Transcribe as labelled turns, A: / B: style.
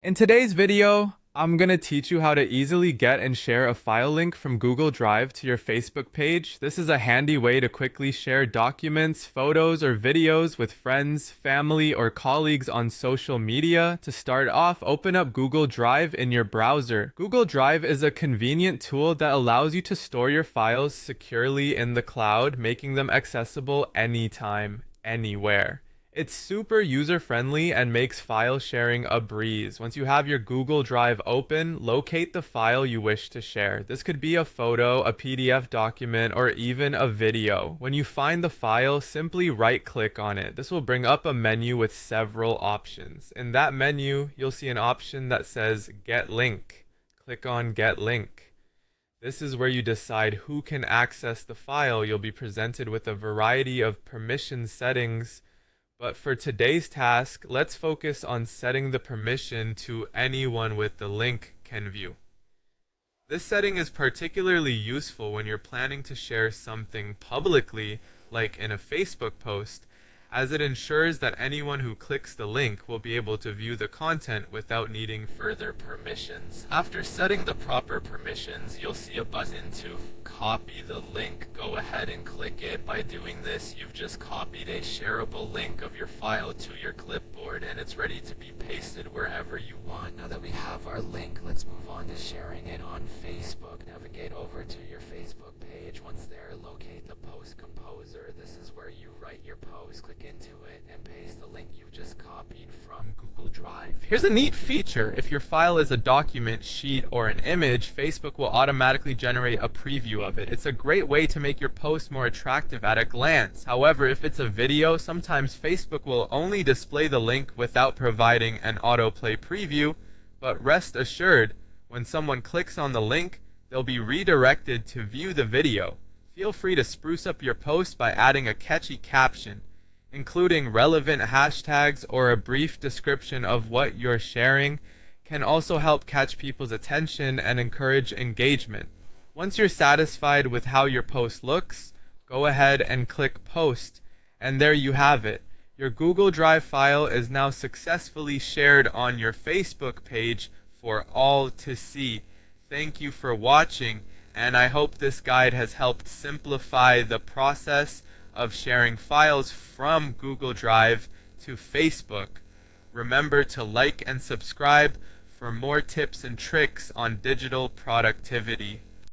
A: In today's video, I'm going to teach you how to easily get and share a file link from Google Drive to your Facebook page. This is a handy way to quickly share documents, photos, or videos with friends, family, or colleagues on social media. To start off, open up Google Drive in your browser. Google Drive is a convenient tool that allows you to store your files securely in the cloud, making them accessible anytime, anywhere. It's super user-friendly and makes file sharing a breeze. Once you have your Google Drive open, locate the file you wish to share. This could be a photo, a PDF document, or even a video. When you find the file, simply right-click on it. This will bring up a menu with several options. In that menu, you'll see an option that says Get Link. Click on Get Link. This is where you decide who can access the file. You'll be presented with a variety of permission settings. But for today's task, let's focus on setting the permission to anyone with the link can view. This setting is particularly useful when you're planning to share something publicly, like in a Facebook post, as it ensures that anyone who clicks the link will be able to view the content without needing further permissions. After setting the proper permissions, you'll see a button to copy the link. Go ahead and click it. By doing this, you've just copied a shareable link of your file to your clipboard, and it's ready to be pasted wherever you want. Now that we have our link, let's move on to sharing it on Facebook. Navigate over to your Facebook page. Once there, locate the post composer. This is where you write your post. Click into it and paste the link you've just copied from Google Drive. Here's a neat feature. If your file is a document, sheet, or an image, Facebook will automatically generate a preview of it. It's a great way to make your post more attractive at a glance. However, if it's a video, sometimes Facebook will only display the link without providing an autoplay preview. But rest assured, when someone clicks on the link, they'll be redirected to view the video. Feel free to spruce up your post by adding a catchy caption, including relevant hashtags or a brief description of what you're sharing can also help catch people's attention and encourage engagement. Once you're satisfied with how your post looks, go ahead and click Post, and there you have it. Your Google Drive file is now successfully shared on your Facebook page for all to see. Thank you for watching, and I hope this guide has helped simplify the process of sharing files from Google Drive to Facebook. Remember to like and subscribe for more tips and tricks on digital productivity.